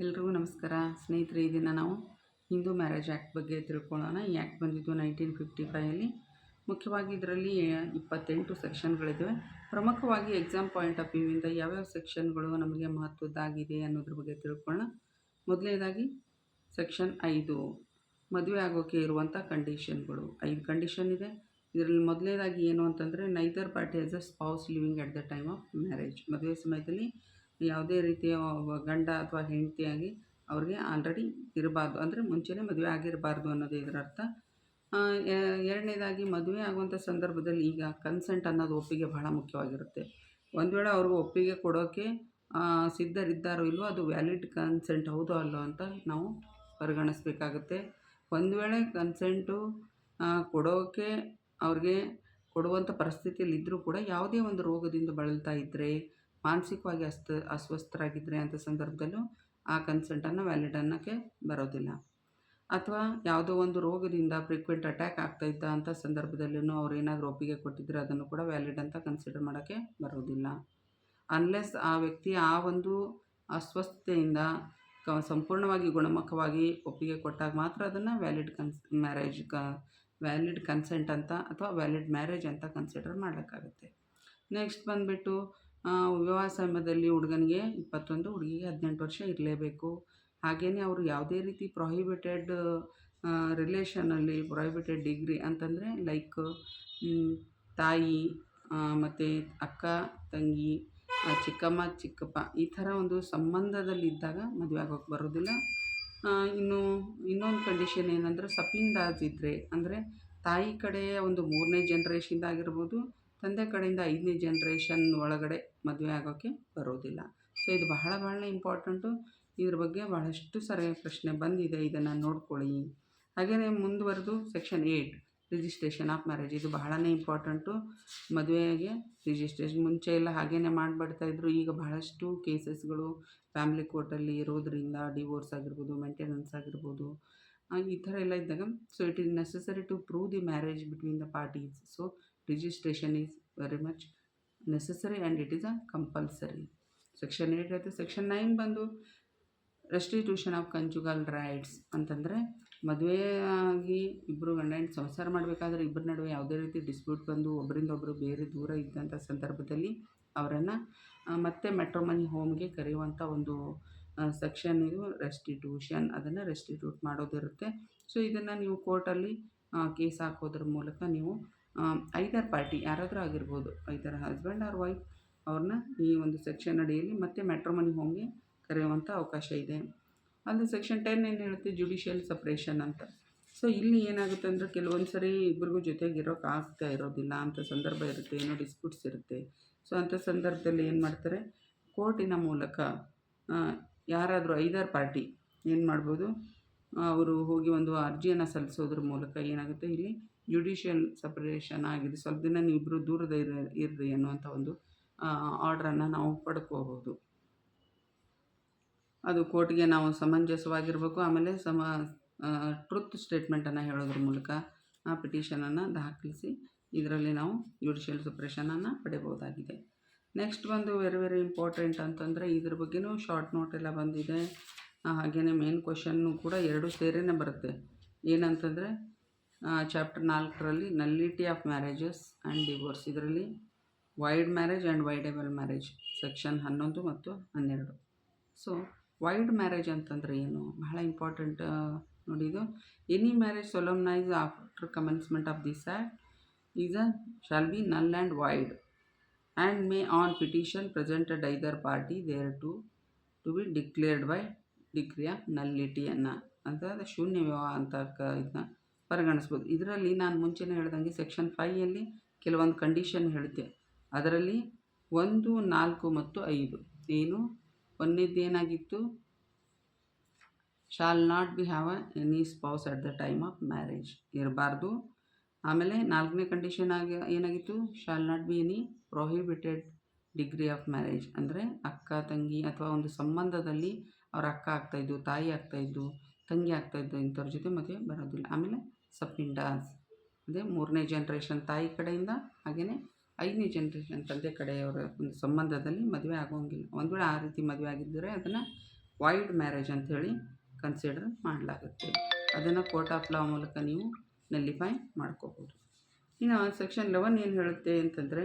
ಎಲ್ರಿಗೂ ನಮಸ್ಕಾರ ಸ್ನೇಹಿತರೆ. ಈ ದಿನ ನಾವು ಹಿಂದೂ ಮ್ಯಾರೇಜ್ ಆ್ಯಕ್ಟ್ ಬಗ್ಗೆ ತಿಳ್ಕೊಳ್ಳೋಣ. ಈ ಆ್ಯಕ್ಟ್ ಬಂದಿದ್ದು 1955 ಮುಖ್ಯವಾಗಿ ಇದರಲ್ಲಿ 28 ಸೆಕ್ಷನ್ಗಳಿದ್ದಾವೆ. ಪ್ರಮುಖವಾಗಿ ಎಕ್ಸಾಮ್ ಪಾಯಿಂಟ್ ಆಫ್ ವ್ಯೂವಿಂದ ಯಾವ್ಯಾವ ಸೆಕ್ಷನ್ಗಳು ನಮಗೆ ಮಹತ್ವದ್ದಾಗಿದೆ ಅನ್ನೋದ್ರ ಬಗ್ಗೆ ತಿಳ್ಕೊಳ್ಳೋಣ. ಮೊದಲನೇದಾಗಿ ಸೆಕ್ಷನ್ 5, ಮದುವೆ ಆಗೋಕ್ಕೆ ಇರುವಂಥ ಕಂಡೀಷನ್ಗಳು. 5 ಕಂಡೀಷನ್ ಇದೆ. ಇದರಲ್ಲಿ ಮೊದಲನೇದಾಗಿ ಏನು ಅಂತಂದರೆ, neither party as a spouse living at the time of marriage. ಮದುವೆ ಸಮಯದಲ್ಲಿ ಯಾವುದೇ ರೀತಿಯ ಗಂಡ ಅಥವಾ ಹೆಂಡತಿಯಾಗಿ ಅವ್ರಿಗೆ ಆಲ್ರೆಡಿ ಇರಬಾರ್ದು, ಅಂದರೆ ಮುಂಚೆನೇ ಮದುವೆ ಆಗಿರಬಾರ್ದು ಅನ್ನೋದು ಇದರ ಅರ್ಥ. ಎರಡನೇದಾಗಿ ಮದುವೆ ಆಗುವಂಥ ಸಂದರ್ಭದಲ್ಲಿ ಈಗ ಕನ್ಸೆಂಟ್ ಅನ್ನೋದು ಒಪ್ಪಿಗೆ ಬಹಳ ಮುಖ್ಯವಾಗಿರುತ್ತೆ. ಒಂದು ವೇಳೆ ಅವ್ರಿಗೆ ಒಪ್ಪಿಗೆ ಕೊಡೋಕ್ಕೆ ಸಿದ್ಧರಿದ್ದಾರೋ ಇಲ್ವೋ ಅದು ವ್ಯಾಲಿಡ್ ಕನ್ಸೆಂಟ್ ಹೌದೋ ಅಲ್ಲೋ ಅಂತ ನಾವು ಪರಿಗಣಿಸ್ಬೇಕಾಗುತ್ತೆ. ಒಂದು ವೇಳೆ ಕನ್ಸೆಂಟು ಕೊಡೋಕ್ಕೆ ಅವ್ರಿಗೆ ಕೊಡುವಂಥ ಪರಿಸ್ಥಿತಿಯಲ್ಲಿ ಇದ್ದರೂ ಕೂಡ ಯಾವುದೇ ಒಂದು ರೋಗದಿಂದ ಬಳಲ್ತಾ ಇದ್ದರೆ, ಮಾನಸಿಕವಾಗಿ ಅಸ್ವಸ್ಥರಾಗಿದ್ದರೆ ಅಂಥ ಸಂದರ್ಭದಲ್ಲೂ ಆ ಕನ್ಸೆಂಟನ್ನು ವ್ಯಾಲಿಡ್ ಅನ್ನೋಕ್ಕೆ ಬರೋದಿಲ್ಲ. ಅಥವಾ ಯಾವುದೋ ಒಂದು ರೋಗದಿಂದ ಫ್ರೀಕ್ವೆಂಟ್ ಅಟ್ಯಾಕ್ ಆಗ್ತಾಯಿದ್ದ ಅಂಥ ಸಂದರ್ಭದಲ್ಲೂ ಅವ್ರು ಏನಾದರೂ ಒಪ್ಪಿಗೆ ಕೊಟ್ಟಿದ್ದರೆ ಅದನ್ನು ಕೂಡ ವ್ಯಾಲಿಡ್ ಅಂತ ಕನ್ಸಿಡರ್ ಮಾಡೋಕ್ಕೆ ಬರೋದಿಲ್ಲ. ಅನ್ಲೆಸ್ ಆ ವ್ಯಕ್ತಿ ಆ ಒಂದು ಅಸ್ವಸ್ಥತೆಯಿಂದ ಸಂಪೂರ್ಣವಾಗಿ ಗುಣಮುಖವಾಗಿ ಒಪ್ಪಿಗೆ ಕೊಟ್ಟಾಗ ಮಾತ್ರ ಅದನ್ನು ವ್ಯಾಲಿಡ್ ಕನ್ಸೆಂಟ್ ಅಂತ ಅಥವಾ ವ್ಯಾಲಿಡ್ ಮ್ಯಾರೇಜ್ ಅಂತ ಕನ್ಸಿಡರ್ ಮಾಡೋಕ್ಕಾಗುತ್ತೆ. ನೆಕ್ಸ್ಟ್ ಬಂದುಬಿಟ್ಟು ವಿವಾಹ ಸಮಯದಲ್ಲಿ ಹುಡುಗನಿಗೆ 21, ಹುಡುಗಿಗೆ 18 ವರ್ಷ ಇರಲೇಬೇಕು. ಹಾಗೆಯೇ ಅವರು ಯಾವುದೇ ರೀತಿ ಪ್ರೊಹಿಬಿಟೆಡ್ ರಿಲೇಷನಲ್ಲಿ ಪ್ರೊಹಿಬಿಟೆಡ್ ಡಿಗ್ರಿ ಅಂತಂದರೆ ಲೈಕ್ ತಾಯಿ ಮತ್ತು ಅಕ್ಕ ತಂಗಿ, ಚಿಕ್ಕಮ್ಮ ಚಿಕ್ಕಪ್ಪ ಈ ಥರ ಒಂದು ಸಂಬಂಧದಲ್ಲಿದ್ದಾಗ ಮದುವೆ ಆಗೋಕ್ಕೆ ಬರೋದಿಲ್ಲ. ಇನ್ನೊಂದು ಕಂಡೀಷನ್ ಏನಂದರೆ, ಸಪಿಂಡಾಜ್ ಇದ್ದರೆ, ಅಂದರೆ ತಾಯಿ ಕಡೆಯ ಒಂದು 3ನೇ ಜನ್ರೇಷನ್ದ ಆಗಿರ್ಬೋದು, ತಂದೆ ಕಡೆಯಿಂದ 5ನೇ ಜನ್ರೇಷನ್ ಒಳಗಡೆ ಮದುವೆ ಆಗೋಕ್ಕೆ ಬರೋದಿಲ್ಲ. ಸೊ ಇದು ಬಹಳ ಇಂಪಾರ್ಟೆಂಟು. ಇದ್ರ ಬಗ್ಗೆ ಬಹಳಷ್ಟು ಸರಿ ಪ್ರಶ್ನೆ ಬಂದಿದೆ, ಇದನ್ನು ನೋಡ್ಕೊಳ್ಳಿ. ಹಾಗೆಯೇ ಮುಂದುವರೆದು ಸೆಕ್ಷನ್ 8, ರಿಜಿಸ್ಟ್ರೇಷನ್ ಆಫ್ ಮ್ಯಾರೇಜ್. ಇದು ಬಹಳನೇ ಇಂಪಾರ್ಟೆಂಟು. ಮದುವೆಗೆ ರಿಜಿಸ್ಟ್ರೇಷನ್ ಮುಂಚೆ ಎಲ್ಲ ಹಾಗೇ ಮಾಡಿಬಿಡ್ತಾಯಿದ್ರು. ಈಗ ಬಹಳಷ್ಟು ಕೇಸಸ್ಗಳು ಫ್ಯಾಮಿಲಿ ಕೋರ್ಟಲ್ಲಿ ಇರೋದರಿಂದ ಡಿವೋರ್ಸ್ ಆಗಿರ್ಬೋದು, ಮೇಂಟೆನೆನ್ಸ್ ಆಗಿರ್ಬೋದು, ಈ ಥರ ಎಲ್ಲ ಇದ್ದಾಗ so it is necessary to prove the marriage between the parties. So registration is very much necessary and it is a compulsory. Section 8 ಆಯಿತು. ಸೆಕ್ಷನ್ 9 ಬಂದು ರೆಸ್ಟಿಟ್ಯೂಷನ್ ಆಫ್ ಕಂಜುಗಲ್ ರೈಟ್ಸ್. ಅಂತಂದರೆ ಮದುವೆ ಆಗಿ ಇಬ್ಬರು ಗಂಡ ಹೆಂಡತಿ ಸಂಸಾರ ಮಾಡಬೇಕಾದ್ರೆ ಇಬ್ಬರ ನಡುವೆ ಯಾವುದೇ ರೀತಿ ಡಿಸ್ಪ್ಯೂಟ್ ಬಂದು ಒಬ್ಬರಿಂದೊಬ್ಬರು ಬೇರೆ ದೂರ ಇದ್ದಂಥ ಸಂದರ್ಭದಲ್ಲಿ ಅವರನ್ನು ಮತ್ತೆ ಮೆಟ್ರೋಮನಿ ಹೋಮ್ಗೆ ಕರೆಯುವಂಥ ಒಂದು ಸೆಕ್ಷನ್ ಇದು ರೆಸ್ಟಿಟ್ಯೂಷನ್. ಅದನ್ನು ರೆಸ್ಟಿಟ್ಯೂಟ್ ಮಾಡೋದಿರುತ್ತೆ. ಸೊ ಇದನ್ನು ನೀವು ಕೋರ್ಟಲ್ಲಿ ಕೇಸ್ ಹಾಕೋದ್ರ ಮೂಲಕ ನೀವು ಐದರ್ ಪಾರ್ಟಿ ಯಾರಾದರೂ ಆಗಿರ್ಬೋದು, ಐದರ್ ಹಸ್ಬೆಂಡ್ ಆರ್ ವೈಫ್, ಅವ್ರನ್ನ ಈ ಒಂದು ಸೆಕ್ಷನ್ ಅಡಿಯಲ್ಲಿ ಮತ್ತೆ ಮೆಟ್ರೋಮನಿ ಹೋಮ್ಗೆ ಕರೆಯುವಂಥ ಅವಕಾಶ ಇದೆ. ಅಲ್ಲಿ ಸೆಕ್ಷನ್ 10 ಏನು ಹೇಳುತ್ತೆ, ಜುಡಿಷಿಯಲ್ ಸಪ್ರೇಷನ್ ಅಂತ. ಸೊ ಇಲ್ಲಿ ಏನಾಗುತ್ತೆ ಅಂದರೆ, ಕೆಲವೊಂದು ಸರಿ ಇಬ್ಬರಿಗೂ ಜೊತೆಗಿರೋಕೆ ಆಗ್ತಾ ಇರೋದಿಲ್ಲ ಅಂಥ ಸಂದರ್ಭ ಇರುತ್ತೆ, ಏನೋ ಡಿಸ್ಪ್ಯೂಟ್ಸ್ ಇರುತ್ತೆ. ಸೊ ಅಂಥ ಸಂದರ್ಭದಲ್ಲಿ ಏನು ಮಾಡ್ತಾರೆ, ಕೋರ್ಟಿನ ಮೂಲಕ ಯಾರಾದರೂ ಐದರ್ ಪಾರ್ಟಿ ಏನು ಮಾಡ್ಬೋದು, ಅವರು ಹೋಗಿ ಒಂದು ಅರ್ಜಿಯನ್ನು ಸಲ್ಲಿಸೋದ್ರ ಮೂಲಕ ಏನಾಗುತ್ತೆ, ಇಲ್ಲಿ ಜುಡಿಷಿಯಲ್ ಸಪ್ರೇಷನ್ ಆಗಿದೆ, ಸ್ವಲ್ಪ ದಿನ ನೀವು ಇಬ್ಬರು ದೂರದ ಇರ್ರಿ ಅನ್ನುವಂಥ ಒಂದು ಆರ್ಡ್ರನ್ನು ನಾವು ಪಡ್ಕೋಬೋದು. ಅದು ಕೋರ್ಟ್ಗೆ ನಾವು ಸಮಂಜಸವಾಗಿರಬೇಕು. ಆಮೇಲೆ ಟ್ರುತ್ ಸ್ಟೇಟ್ಮೆಂಟನ್ನು ಹೇಳೋದ್ರ ಮೂಲಕ ಆ ಪಿಟಿಷನನ್ನು ದಾಖಲಿಸಿ ಇದರಲ್ಲಿ ನಾವು ಜುಡಿಷಿಯಲ್ ಸಪ್ರೇಷನನ್ನು ಪಡೆಯಬಹುದಾಗಿದೆ. ನೆಕ್ಸ್ಟ್ ಬಂದು ವೆರಿ ಇಂಪಾರ್ಟೆಂಟ್ ಅಂತಂದರೆ, ಇದ್ರ ಬಗ್ಗೆನೂ ಶಾರ್ಟ್ ನೋಟ್ ಎಲ್ಲ ಬಂದಿದೆ. ಹಾಗೆಯೇ ಮೇನ್ ಕ್ವಶನ್ನು ಕೂಡ 2 ಸೇರಿನೇ ಬರುತ್ತೆ. ಏನಂತಂದರೆ ಚಾಪ್ಟರ್ 4ರಲ್ಲಿ nullity of marriages and divorce. ಇದರಲ್ಲಿ void marriage and voidable marriage section 11 ಮತ್ತು 12. ಸೊ ವೈಡ್ ಮ್ಯಾರೇಜ್ ಅಂತಂದರೆ ಏನು, ಬಹಳ ಇಂಪಾರ್ಟೆಂಟ್ ನೋಡಿ. ಇದು any marriage solemnise after commencement of this act shall be null and void and may on petition presented either party thereto be declared by degree of ನಲ್ಲಿಟಿಯನ್ನು ಅಂತ ಶೂನ್ಯ ವಿವಾಹ ಅಂತ ಇದನ್ನ ಪರಿಗಣಿಸ್ಬೋದು. ಇದರಲ್ಲಿ ನಾನು ಮುಂಚೆನೇ ಹೇಳ್ದಂಗೆ ಸೆಕ್ಷನ್ 5ಯಲ್ಲಿ ಕೆಲವೊಂದು ಕಂಡೀಷನ್ ಹೇಳಿದ್ದೆ. ಅದರಲ್ಲಿ 1, 4 ಮತ್ತು 5 ಏನು, ಒಂದನೇದೇನಾಗಿತ್ತು, shall not be have any spouse at the time of marriage ಇರಬಾರ್ದು. ಆಮೇಲೆ 4ನೇ ಕಂಡೀಷನ್ ಏನಾಗಿತ್ತು, shall not be any prohibited degree of marriage. ಅಂದರೆ ಅಕ್ಕ ತಂಗಿ ಅಥವಾ ಒಂದು ಸಂಬಂಧದಲ್ಲಿ ಅವ್ರ ಅಕ್ಕ ಆಗ್ತಾಯಿದ್ದು, ತಾಯಿ ಆಗ್ತಾಯಿದ್ದು, ತಂಗಿ ಆಗ್ತಾಯಿದ್ದು ಇಂಥವ್ರ ಜೊತೆ ಮದುವೆ ಬರೋದಿಲ್ಲ. ಆಮೇಲೆ ಸಪಿಂಡಾಸ್, ಅದೇ 3ನೇ ಜನ್ರೇಷನ್ ತಾಯಿ ಕಡೆಯಿಂದ, ಹಾಗೆಯೇ 5ನೇ ಜನ್ರೇಷನ್ ತಂದೆ ಕಡೆಯವರ ಒಂದು ಸಂಬಂಧದಲ್ಲಿ ಮದುವೆ ಆಗೋಂಗಿಲ್ಲ. ಒಂದು ವೇಳೆ ಆ ರೀತಿ ಮದುವೆ ಆಗಿದ್ದರೆ ಅದನ್ನು ವೈಡ್ ಮ್ಯಾರೇಜ್ ಅಂಥೇಳಿ ಕನ್ಸಿಡರ್ ಮಾಡಲಾಗುತ್ತೆ. ಅದನ್ನು ಕೋರ್ಟ್ ಆಫ್ ಲಾ ಮೂಲಕ ನೀವು ನಲ್ಲಿಫೈ ಮಾಡ್ಕೋಬೋದು. ಇನ್ನು ಸೆಕ್ಷನ್ 11 ಏನು ಹೇಳುತ್ತೆ ಅಂತಂದರೆ,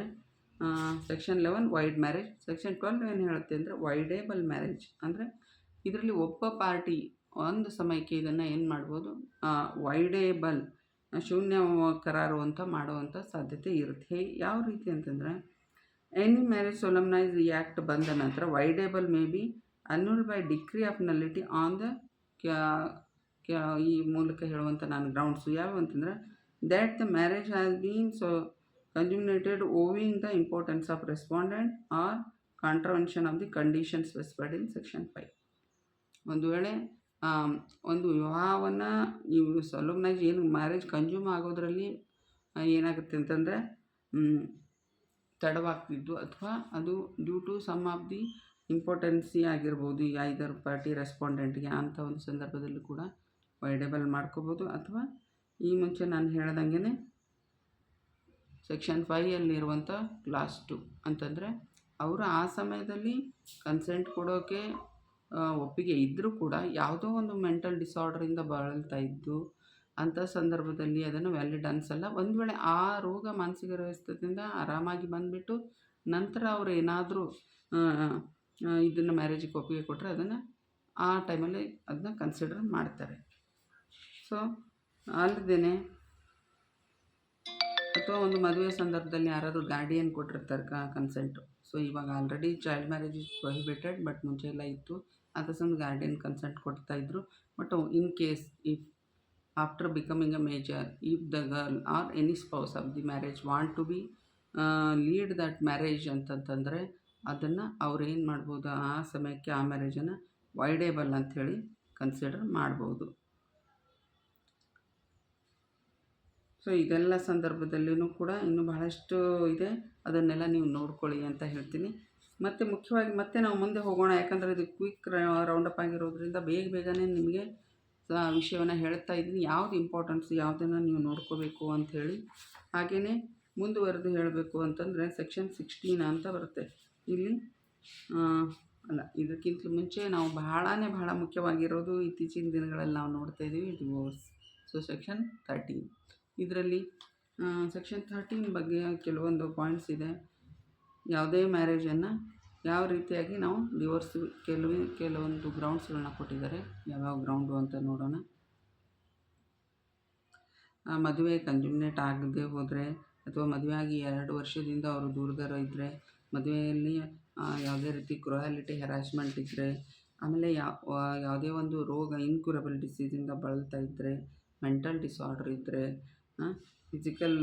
ಸೆಕ್ಷನ್ 11 ವೈಡ್ ಮ್ಯಾರೇಜ್. ಸೆಕ್ಷನ್ 12 ಏನು ಹೇಳುತ್ತೆ ಅಂದರೆ ವೈಡೇಬಲ್ ಮ್ಯಾರೇಜ್. ಅಂದರೆ ಇದರಲ್ಲಿ ಒಬ್ಬ ಪಾರ್ಟಿ ಒಂದು ಸಮಯಕ್ಕೆ ಇದನ್ನು ಏನು ಮಾಡ್ಬೋದು, ವೈಡೇಬಲ್ ಶೂನ್ಯ ಕರಾರು ಅಂತ ಮಾಡುವಂಥ ಸಾಧ್ಯತೆ ಇರುತ್ತೆ. ಯಾವ ರೀತಿ ಅಂತಂದರೆ, ಎನಿ ಮ್ಯಾರೇಜ್ ಸೊಲಮ್ನೈಸ್ ಈ ಆ್ಯಕ್ಟ್ ಬಂದ ನಂತರ voidable may be annulled by decree of nullity on the ಈ ಮೂಲಕ ಹೇಳುವಂಥ ನಾನು ಗ್ರೌಂಡ್ಸು ಯಾವುವು ಅಂತಂದರೆ, that the marriage has been conjugated owing the importance of respondent or contravention of the conditions specified in section 5. ಒಂದು ವೇಳೆ ಒಂದು ವಿವಾಹವನ್ನು ನೀವು ಸೊಲಮ್ನೈಸ್ ಏನು ಮ್ಯಾರೇಜ್ ಕನ್ಸ್ಯೂಮ್ ಆಗೋದ್ರಲ್ಲಿ ಏನಾಗುತ್ತೆ ಅಂತಂದರೆ ತಡವಾಗ್ತಿದ್ದು, ಅಥವಾ ಅದು due to some of the impotency ಆಗಿರ್ಬೋದು, ಈ ಐದರ್ ಪಾರ್ಟಿ ರೆಸ್ಪಾಂಡೆಂಟ್ಗೆ ಅಂಥ ಒಂದು ಸಂದರ್ಭದಲ್ಲೂ ಕೂಡ ವೈಡೇಬಲ್ ಮಾಡ್ಕೋಬೋದು. ಅಥವಾ ಈ ಮುಂಚೆ ನಾನು ಹೇಳ್ದಂಗೆ ಸೆಕ್ಷನ್ 5ಯಲ್ಲಿರುವಂಥ ಕ್ಲಾಸ್ 2 ಅಂತಂದರೆ ಅವರು ಆ ಸಮಯದಲ್ಲಿ ಕನ್ಸೆಂಟ್ ಕೊಡೋಕ್ಕೆ ಒಪ್ಪಿಗೆ ಇದ್ದರೂ ಕೂಡ ಯಾವುದೋ ಒಂದು ಮೆಂಟಲ್ ಡಿಸಾರ್ಡರಿಂದ ಬಳಲ್ತಾ ಇದ್ದು ಅಂಥ ಸಂದರ್ಭದಲ್ಲಿ ಅದನ್ನು ವ್ಯಾಲಿಡ್ ಅನಿಸಲ್ಲ. ಒಂದು ವೇಳೆ ಆ ರೋಗ ಮಾನಸಿಕ ವ್ಯವಸ್ಥೆಯಿಂದ ಆರಾಮಾಗಿ ಬಂದುಬಿಟ್ಟು ನಂತರ ಅವರು ಏನಾದರೂ ಇದನ್ನು ಮ್ಯಾರೇಜಿಗೆ ಒಪ್ಪಿಗೆ ಕೊಟ್ಟರೆ ಅದನ್ನು ಆ ಟೈಮಲ್ಲಿ ಅದನ್ನ ಕನ್ಸಿಡರ್ ಮಾಡ್ತಾರೆ. ಸೊ ಅಲ್ಲದೇ ಅಥವಾ ಒಂದು ಮದುವೆ ಸಂದರ್ಭದಲ್ಲಿ ಯಾರಾದರೂ ಗಾರ್ಡಿಯನ್ ಕೊಟ್ಟಿರ್ತಾರೆ ಕನ್ಸೆಂಟು. ಸೊ ಇವಾಗ already child marriage is prohibited, but ಮುಂಚೆ ಎಲ್ಲ ಇತ್ತು. ಅದ್ರ ಸಂಬಂಧ ಗಾರ್ಡಿಯನ್ ಕನ್ಸೆಂಟ್ ಕೊಡ್ತಾಯಿದ್ರು. But in case if after becoming a major, if the girl or any spouse of the marriage want to be lead that marriage ಅಂತಂತಂದರೆ ಅದನ್ನು ಅವ್ರು ಏನು ಮಾಡ್ಬೋದು, ಆ ಸಮಯಕ್ಕೆ ಆ ಮ್ಯಾರೇಜನ್ನು ವೈಡೇಬಲ್ ಅಂಥೇಳಿ ಕನ್ಸಿಡರ್ ಮಾಡ್ಬೋದು. ಸೊ ಇದೆಲ್ಲ ಸಂದರ್ಭದಲ್ಲಿಯೂ ಕೂಡ ಇನ್ನೂ ಬಹಳಷ್ಟು ಇದೆ, ಅದನ್ನೆಲ್ಲ ನೀವು ನೋಡ್ಕೊಳ್ಳಿ ಅಂತ ಹೇಳ್ತೀನಿ. ಮತ್ತು ಮುಖ್ಯವಾಗಿ ಮತ್ತೆ ನಾವು ಮುಂದೆ ಹೋಗೋಣ, ಯಾಕಂದರೆ ಇದು ಕ್ವಿಕ್ ರೌಂಡಪ್ ಆಗಿರೋದ್ರಿಂದ ಬೇಗನೆ ನಿಮಗೆ ವಿಷಯವನ್ನು ಹೇಳ್ತಾ ಇದ್ದೀನಿ, ಯಾವುದು ಇಂಪಾರ್ಟೆನ್ಸ್, ಯಾವುದನ್ನು ನೀವು ನೋಡ್ಕೋಬೇಕು ಅಂಥೇಳಿ. ಹಾಗೆಯೇ ಮುಂದುವರೆದು ಹೇಳಬೇಕು ಅಂತಂದರೆ ಸೆಕ್ಷನ್ 16 ಅಂತ ಬರುತ್ತೆ. ಇಲ್ಲಿ ಇದಕ್ಕಿಂತ ಮುಂಚೆ ನಾವು ಬಹಳ ಮುಖ್ಯವಾಗಿರೋದು ಇತ್ತೀಚಿನ ದಿನಗಳಲ್ಲಿ ನಾವು ನೋಡ್ತಾ ಇದ್ದೀವಿ ಡಿವೋರ್ಸ್. ಸೊ ಸೆಕ್ಷನ್ 13 ಇದರಲ್ಲಿ ಸೆಕ್ಷನ್ 13 ಬಗ್ಗೆ ಕೆಲವೊಂದು ಪಾಯಿಂಟ್ಸ್ ಇದೆ. ಯಾವುದೇ ಮ್ಯಾರೇಜನ್ನು ಯಾವ ರೀತಿಯಾಗಿ ನಾವು ಡಿವೋರ್ಸ್ ಕೆಲವೊಂದು ಗ್ರೌಂಡ್ಸ್ಗಳನ್ನ ಕೊಟ್ಟಿದ್ದಾರೆ. ಯಾವ್ಯಾವ ಗ್ರೌಂಡು ಅಂತ ನೋಡೋಣ. ಮದುವೆ ಕನ್ಸ್ಯೂಮೇಟ್ ಆಗದೆ ಹೋದರೆ, ಅಥವಾ ಮದುವೆ ಆಗಿ 2 ವರ್ಷದಿಂದ ಅವರು ದೂರದರ ಇದ್ದರೆ, ಮದುವೆಯಲ್ಲಿ ಯಾವುದೇ ರೀತಿ ಕ್ರೂಯಾಲಿಟಿ ಹ್ಯಾರಾಸ್ಮೆಂಟ್ ಇದ್ದರೆ, ಆಮೇಲೆ ಯಾವುದೇ ಒಂದು ರೋಗ ಇನ್ಕ್ಯೂರಬಲ್ ಡಿಸೀಸಿಂದ ಬಳಲ್ತಾ ಇದ್ದರೆ, ಮೆಂಟಲ್ ಡಿಸಾರ್ಡರ್ ಇದ್ದರೆ, ಫಿಸಿಕಲ್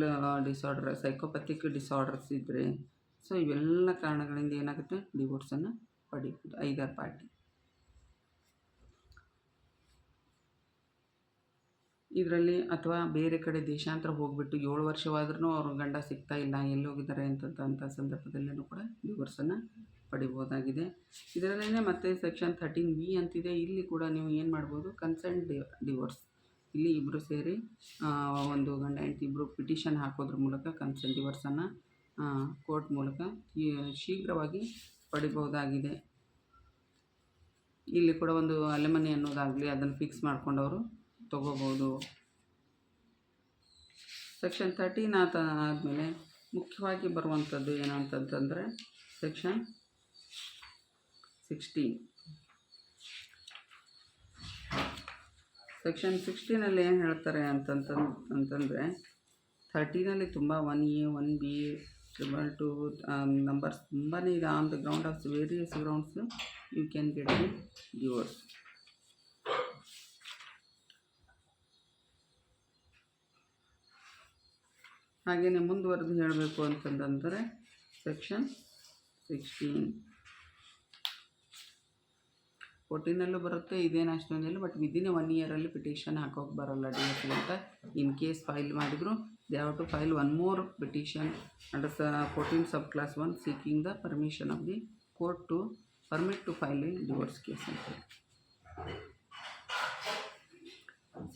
ಡಿಸಾರ್ಡರ್, ಸೈಕೋಪಥಿಕ್ ಡಿಸಾರ್ಡರ್ಸ್ ಇದ್ದರೆ, ಸೊ ಇವೆಲ್ಲ ಕಾರಣಗಳಿಂದ ಏನಾಗುತ್ತೆ, ಡಿವೋರ್ಸನ್ನು ಪಡಿಬೋದು ಐದರ್ ಪಾರ್ಟಿ. ಇದರಲ್ಲಿ ಅಥವಾ ಬೇರೆ ಕಡೆ ದೇಶಾಂತರ ಹೋಗಿಬಿಟ್ಟು 7 ವರ್ಷವಾದ್ರೂ ಅವ್ರ ಗಂಡ ಸಿಗ್ತಾ ಇಲ್ಲ, ಎಲ್ಲಿ ಹೋಗಿದ್ದಾರೆ ಅಂಥ ಸಂದರ್ಭದಲ್ಲೂ ಕೂಡ ಡಿವೋರ್ಸನ್ನು ಪಡಿಬೋದಾಗಿದೆ. ಇದರಲ್ಲೇ ಮತ್ತೆ ಸೆಕ್ಷನ್ 13B ಅಂತಿದೆ. ಇಲ್ಲಿ ಕೂಡ ನೀವು ಏನು ಮಾಡ್ಬೋದು, ಕನ್ಸೆಂಟ್ ಡಿವೋರ್ಸ್. ಇಲ್ಲಿ ಇಬ್ಬರು ಸೇರಿ ಒಂದು ಗಂಡ ಹೆಂಡತಿ ಇಬ್ಬರು ಪಿಟಿಷನ್ ಹಾಕೋದ್ರ ಮೂಲಕ ಕನ್ಸೆಂಟ್ ಡಿವೋರ್ಸನ್ನು ಕೋರ್ಟ್ ಮೂಲಕ ಶೀಘ್ರವಾಗಿ ಪಡಿಬಹುದಾಗಿದೆ. ಇಲ್ಲಿ ಕೂಡ ಒಂದು ಅಲೆಮನಿ ಅನ್ನೋದಾಗಲಿ ಅದನ್ನು ಫಿಕ್ಸ್ ಮಾಡ್ಕೊಂಡವರು ತಗೋಬೋದು. ಸೆಕ್ಷನ್ 13 ಆದಮೇಲೆ ಮುಖ್ಯವಾಗಿ ಬರುವಂಥದ್ದು ಏನು ಅಂತಂತಂದರೆ ಸೆಕ್ಷನ್ 16. ಸೆಕ್ಷನ್ 16ನಲ್ಲಿ ಏನು ಹೇಳ್ತಾರೆ ಅಂತಂದರೆ 13ನಲ್ಲಿ ತುಂಬ 1A 1B 222 ನಂಬರ್ಸ್ ತುಂಬಾ ಇದೆ. On the ground of various grounds you can get the divorce. ಹಾಗೆಯೇ ಮುಂದುವರೆದು ಹೇಳಬೇಕು ಅಂತಂದರೆ ಸೆಕ್ಷನ್ 16 14ನಲ್ಲೂ ಬರುತ್ತೆ, ಇದೇನು ಅಷ್ಟೊಂದಿಲ್ಲ. ಬಟ್ ವಿದಿನ್ 1 ಇಯರಲ್ಲಿ ಪಿಟಿಷನ್ ಹಾಕೋಕೆ ಬರೋಲ್ಲ ಡಿವೋರ್ಸ್ಗೆ ಅಂತ. ಇನ್ ಕೇಸ್ ಫೈಲ್ ಮಾಡಿದ್ರು they have to file 1 more petition under 14 sub clause 1 seeking the permission of the court to permit to file in divorce case ಅಂತ.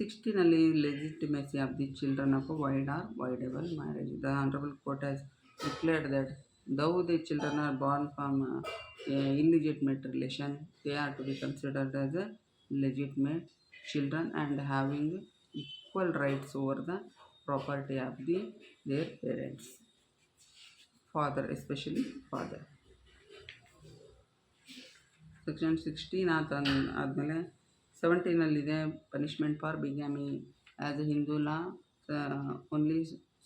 16ನಲ್ಲಿ legitimacy of the children of wide or voidable marriage. The honourable court has declared that though the children are born from illegitimate relation, they are to be considered as a legitimate children and having equal rights over the property of their parents, father, especially father. Section 16 ಆದಮೇಲೆ 17 punishment for bigamy. As a Hindu law, only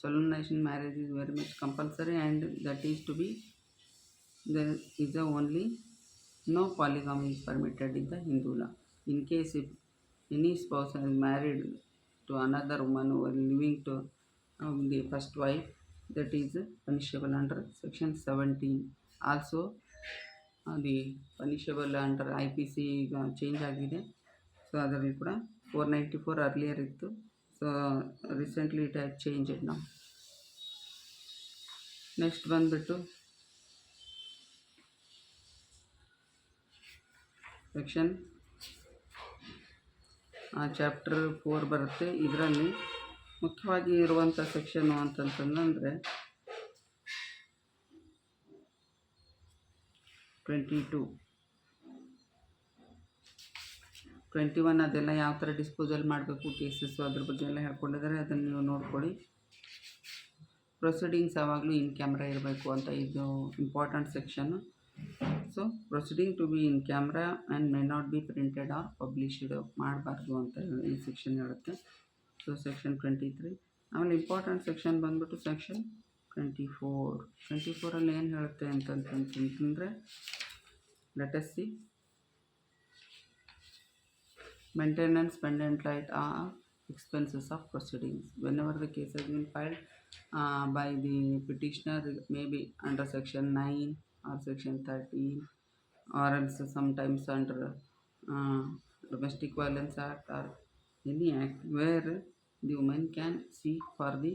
solemnization marriage is very much compulsory, and that is to be there is a only no polygamy is permitted in the Hindu law. In case if any spouse has married to another woman who are living to the first wife, that is punishable under section 17. Also the punishable under IPC ಈಗ change ಆಗಿದೆ. So ಅದರಲ್ಲಿ ಕೂಡ 494 earlier ಇತ್ತು. So recently it has changed ನಾವು. Next ಬಂದುಬಿಟ್ಟು section chapter 4 ಬರುತ್ತೆ. ಇದರಲ್ಲಿ ಮುಖ್ಯವಾಗಿ ಇರುವಂಥ ಸೆಕ್ಷನ್ನು ಅಂತಂತಂದರೆ 22, 21 ಅದೆಲ್ಲ ಯಾವ ಥರ ಡಿಸ್ಪೋಸಲ್ ಮಾಡಬೇಕು ಕೇಸಸ್ಸು ಅದ್ರ ಬಗ್ಗೆ ಎಲ್ಲ ಹೇಳ್ಕೊಂಡಿದ್ದಾರೆ. ಅದನ್ನು ನೀವು ನೋಡ್ಕೊಳ್ಳಿ. ಪ್ರೊಸೀಡಿಂಗ್ಸ್ ಯಾವಾಗಲೂ ಇನ್ ಕ್ಯಾಮ್ರಾ ಇರಬೇಕು ಅಂತ ಇದು important section. So proceeding to be in camera and may not be printed or published ಮಾಡಬಾರ್ದು ಅಂತ ಈ ಸೆಕ್ಷನ್ ಹೇಳುತ್ತೆ. So section 23. ಆಮೇಲೆ ಇಂಪಾರ್ಟೆಂಟ್ ಸೆಕ್ಷನ್ ಬಂದ್ಬಿಟ್ಟು ಸೆಕ್ಷನ್ 24. 24ಅಲ್ಲಿ ಏನು ಹೇಳುತ್ತೆ ಅಂತಂತಂದರೆ let us see. Maintenance, pendant right are expenses of proceedings. Whenever the case has been filed by the petitioner, maybe under section 9 or section 13 or else sometimes under domestic violence act or any act where the woman can seek for the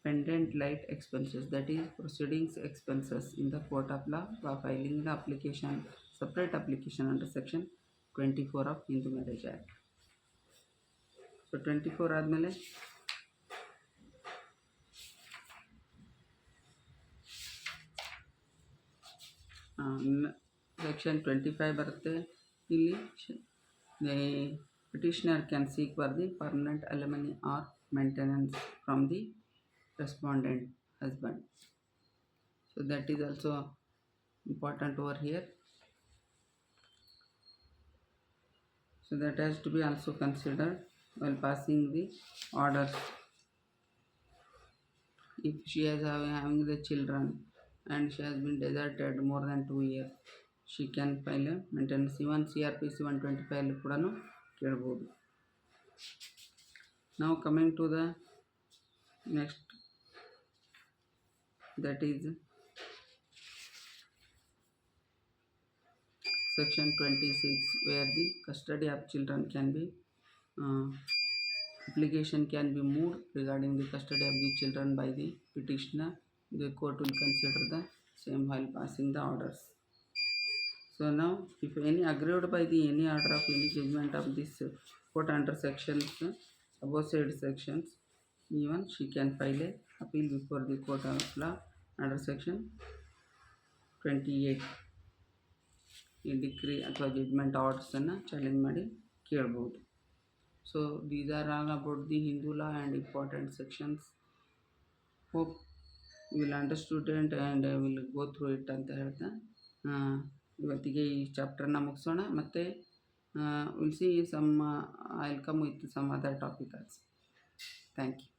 pendant light expenses, that is proceedings expenses in the court of law by filing the application, separate application under section 24 of Hindu Marriage Act. So 24 ಆದಮೇಲೆ section 25 ಬರುತ್ತೆ. ಇಲ್ಲಿ the petitioner can seek for the permanent alimony or maintenance from the respondent husband. So that is also important over here. So that has to be also considered while passing the orders. If she is having the children and she has been deserted more than 2 years, she can file a maintenance. Even CRPC 125 ಕೂಡ ಕೇಳ್ಬೋದು. Now coming to the next, that is section 26, where the custody of children can be application can be moved regarding the custody of the children by the petitioner. The court will consider the same while passing the orders. So now if any aggrieved by the any order of any judgment of this court under sections above said sections, even she can file a appeal before the court of law under section 28. ಈ decree ಅಥವಾ judgment ಆರ್ಡರ್ಸನ್ನು challenge ಮಾಡಿ ಕೇಳ್ಬೋದು. So these are all about the Hindu law and important sections. Hope you will understood and will go through it ಅಂತ ಹೇಳ್ತಾ ಇವತ್ತಿಗೆ ಈ ಚಾಪ್ಟರ್ನ ಮುಗಿಸೋಣ. ಮತ್ತು will see some I will come with some other topic also. Thank you.